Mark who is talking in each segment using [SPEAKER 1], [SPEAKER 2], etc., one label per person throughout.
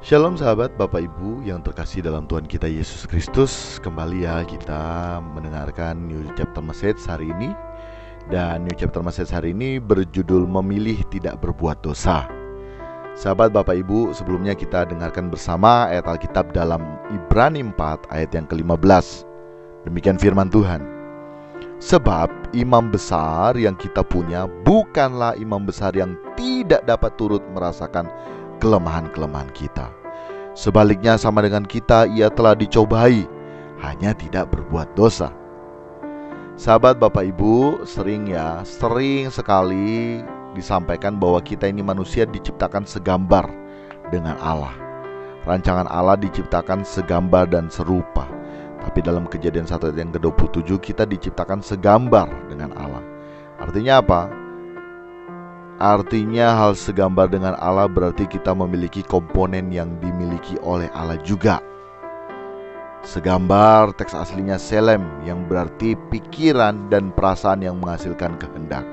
[SPEAKER 1] Shalom sahabat Bapak Ibu yang terkasih dalam Tuhan kita Yesus Kristus. Kembali ya kita mendengarkan New Chapter Message hari ini. Dan New Chapter Message hari ini berjudul Memilih Tidak Berbuat Dosa. Sahabat Bapak Ibu, sebelumnya kita dengarkan bersama ayat Alkitab dalam Ibrani 4 ayat yang ke-15. Demikian firman Tuhan. Sebab imam besar yang kita punya bukanlah imam besar yang tidak dapat turut merasakan kelemahan-kelemahan kita. Sebaliknya sama dengan kita, ia telah dicobai, hanya tidak berbuat dosa. Sahabat Bapak Ibu, sering sekali disampaikan bahwa kita ini manusia diciptakan segambar dengan Allah. Rancangan Allah diciptakan segambar dan serupa. Tapi dalam Kejadian 1 ayat yang ke-27 kita diciptakan segambar dengan Allah. Artinya apa? Artinya hal segambar dengan Allah berarti kita memiliki komponen yang dimiliki oleh Allah juga. Segambar teks aslinya selem yang berarti pikiran dan perasaan yang menghasilkan kehendak.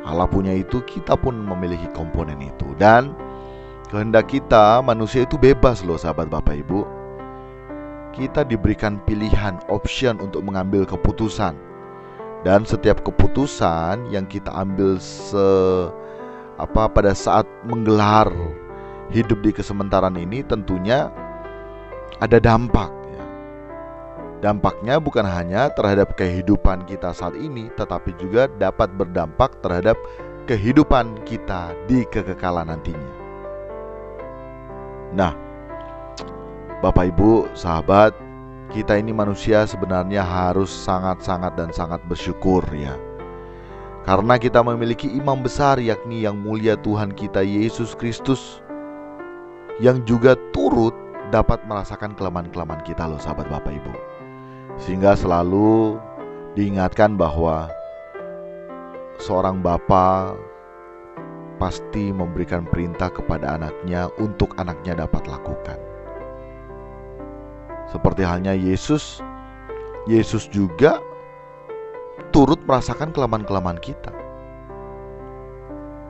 [SPEAKER 1] Allah punya itu, kita pun memiliki komponen itu. Dan kehendak kita manusia itu bebas loh sahabat Bapak Ibu. Kita diberikan pilihan, option untuk mengambil keputusan. Dan setiap keputusan yang kita ambil pada saat menggelar hidup di kesementaraan ini tentunya ada dampak ya. Dampaknya bukan hanya terhadap kehidupan kita saat ini, tetapi juga dapat berdampak terhadap kehidupan kita di kekekalan nantinya. Nah, Bapak Ibu, sahabat, kita ini manusia sebenarnya harus sangat bersyukur ya. Karena kita memiliki imam besar, yakni yang mulia Tuhan kita Yesus Kristus, yang juga turut dapat merasakan kelemahan-kelemahan kita loh sahabat Bapak Ibu. Sehingga selalu diingatkan bahwa seorang bapa pasti memberikan perintah kepada anaknya untuk anaknya dapat lakukan. Seperti halnya Yesus juga turut merasakan kelemahan-kelemahan kita.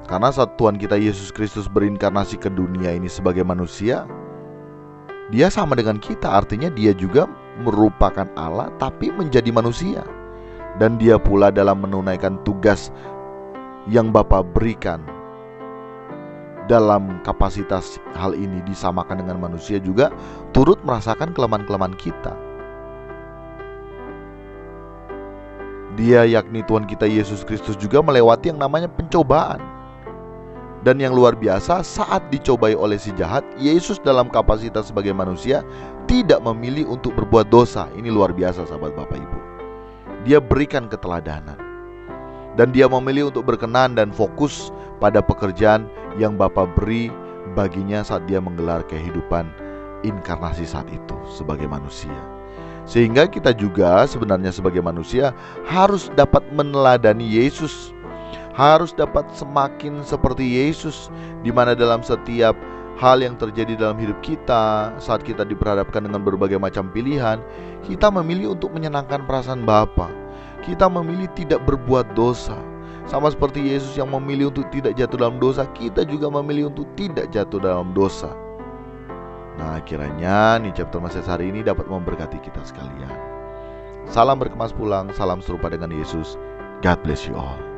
[SPEAKER 1] Karena saat Tuhan kita Yesus Kristus berinkarnasi ke dunia ini sebagai manusia, dia sama dengan kita, artinya dia juga merupakan Allah tapi menjadi manusia. Dan dia pula dalam menunaikan tugas yang Bapa berikan dalam kapasitas hal ini disamakan dengan manusia juga turut merasakan kelemahan-kelemahan kita. Dia yakni Tuhan kita Yesus Kristus juga melewati yang namanya pencobaan. Dan yang luar biasa, saat dicobai oleh si jahat, Yesus dalam kapasitas sebagai manusia tidak memilih untuk berbuat dosa. Ini luar biasa sahabat Bapak Ibu. Dia berikan keteladanan. Dan dia memilih untuk berkenan dan fokus pada pekerjaan yang Bapa beri baginya saat dia menggelar kehidupan inkarnasi saat itu sebagai manusia. Sehingga kita juga sebenarnya sebagai manusia harus dapat meneladani Yesus, harus dapat semakin seperti Yesus, di mana dalam setiap hal yang terjadi dalam hidup kita, saat kita diperhadapkan dengan berbagai macam pilihan, kita memilih untuk menyenangkan perasaan Bapa. Kita memilih tidak berbuat dosa. Sama seperti Yesus yang memilih untuk tidak jatuh dalam dosa, kita juga memilih untuk tidak jatuh dalam dosa. Nah, kiranya nih chapter Message hari ini dapat memberkati kita sekalian. Salam berkemas pulang, salam serupa dengan Yesus. God bless you all.